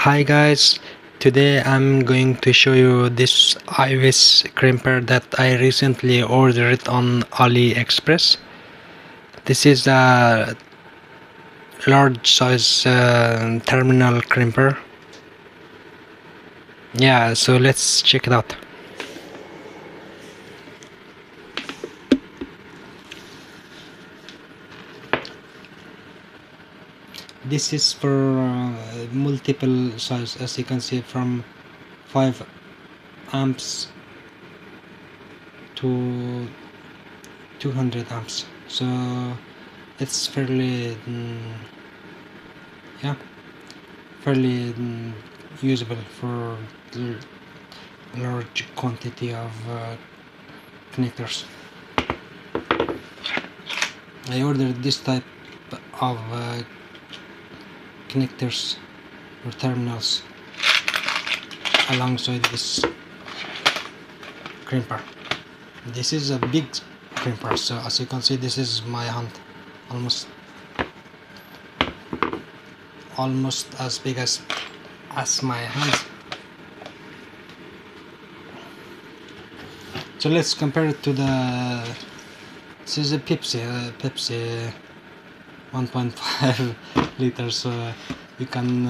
Hi guys, today I'm going to show you this IWISS crimper that I recently ordered on AliExpress. This is a large size terminal crimper. Yeah, so let's check it out. This is for multiple size, as you can see, from 5 amps to 200 amps. So it's fairly fairly usable for large quantity of connectors. I ordered this type of connectors or terminals alongside this crimper. This is a big crimper, so as you can see, this is my hand, almost as big as my hand. So let's compare it to this is a Pepsi 1.5 liters, so you can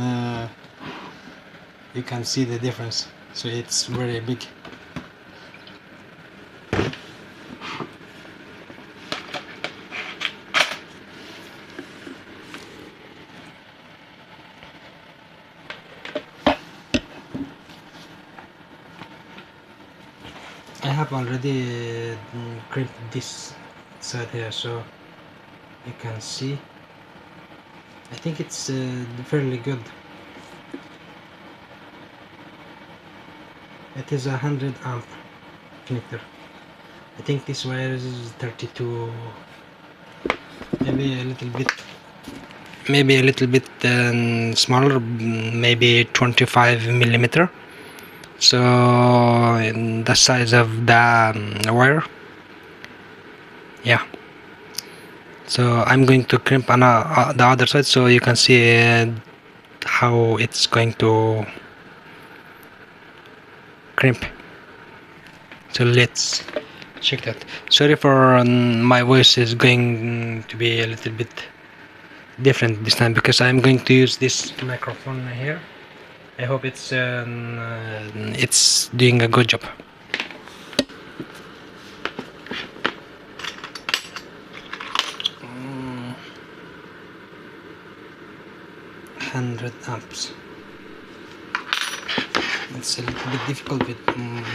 see the difference. So it's very big. I have already crimped this side here, so you can see. I think it's fairly good. It is a 100 amp connector. I think this wire is 32, maybe a little bit smaller, maybe 25 millimeter. So the size of the wire. Yeah. So I'm going to crimp on the other side, so you can see how it's going to crimp. So let's check that. Sorry for my voice is going to be a little bit different this time, because I'm going to use this microphone here. I hope it's doing a good job. Mm, 100 amps. It's a little bit difficult with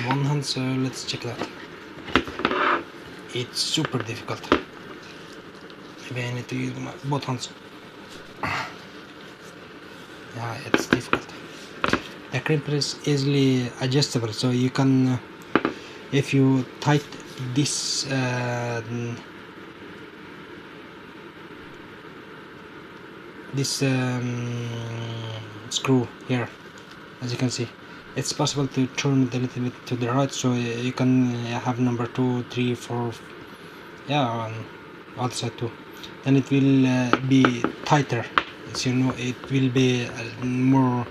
one hand, so let's check that. It's super difficult. Maybe I need to use both hands. Yeah, it's difficult. The crimper is easily adjustable, so you can, if you tighten this screw here, as you can see, it's possible to turn it a little bit to the right, so you can have number 2, 3, 4, yeah, on other side too. Then it will be tighter, as you know, it will be more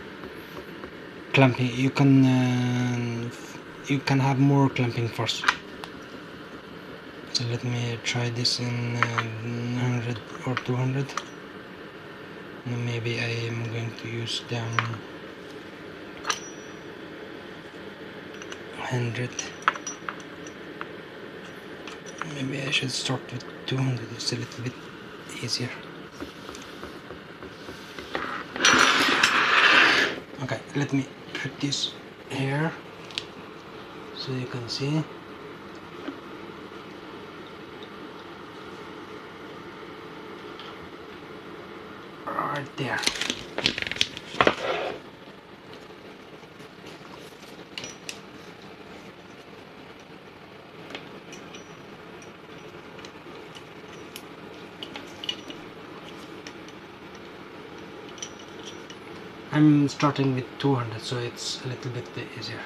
clamping. You can have more clamping force. So let me try this in 100 or 200. Maybe I am going to use them 100. Maybe I should start with 200, it's a little bit easier. Okay, let me put this here so you can see. Right there. I'm starting with 200, so it's a little bit easier.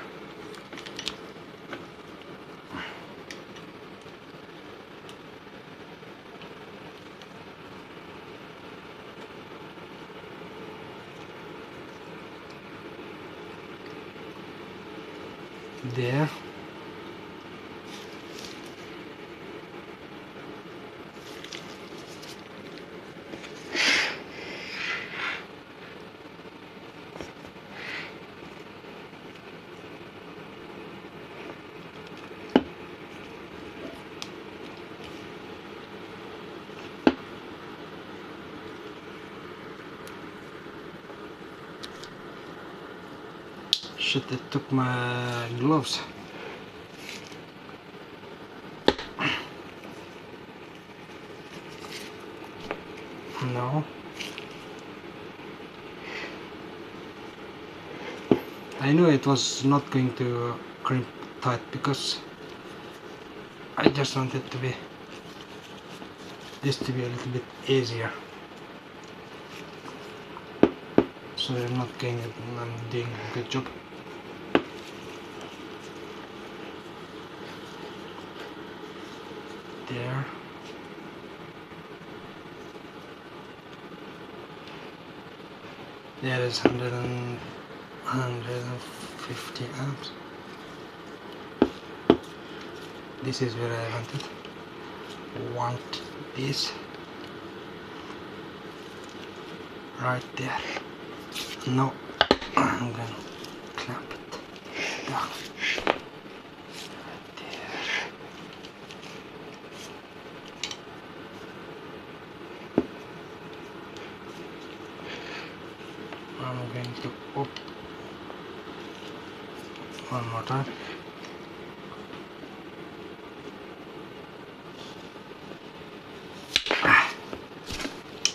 there. Shit, it took my gloves. No. I knew it was not going to crimp tight because I just wanted this to be a little bit easier. So I'm doing a good job. There. There is 150 amps. This is where I want this right there. No, I'm gonna clamp it down right there. I'm going to up one more time.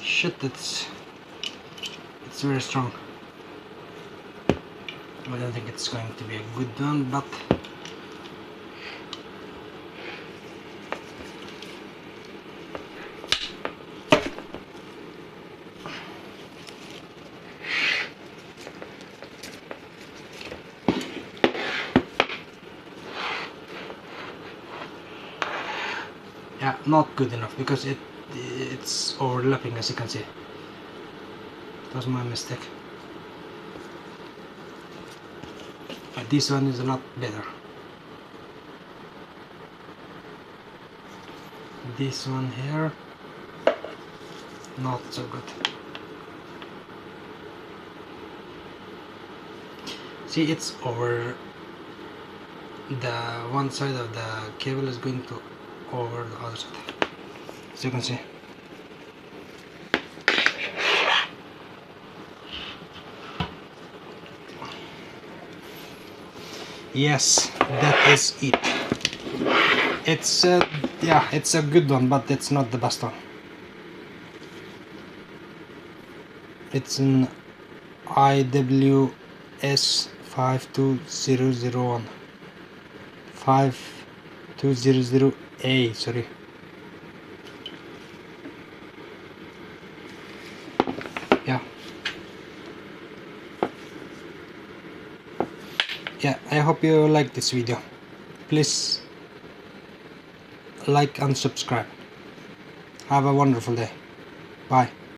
Shit, it's very strong. I don't think it's going to be a good one, but yeah, not good enough because it's overlapping, as you can see. That was my mistake. But this one is a lot better. This one here, not so good. See, it's over. The one side of the cable is going to over the other side, as you can see. Yes, that is it. It's yeah, it's a good one, but it's not the best one. It's an IWS-5200A. 5200A, sorry. Yeah, I hope you like this video. Please like and subscribe. Have a wonderful day. Bye.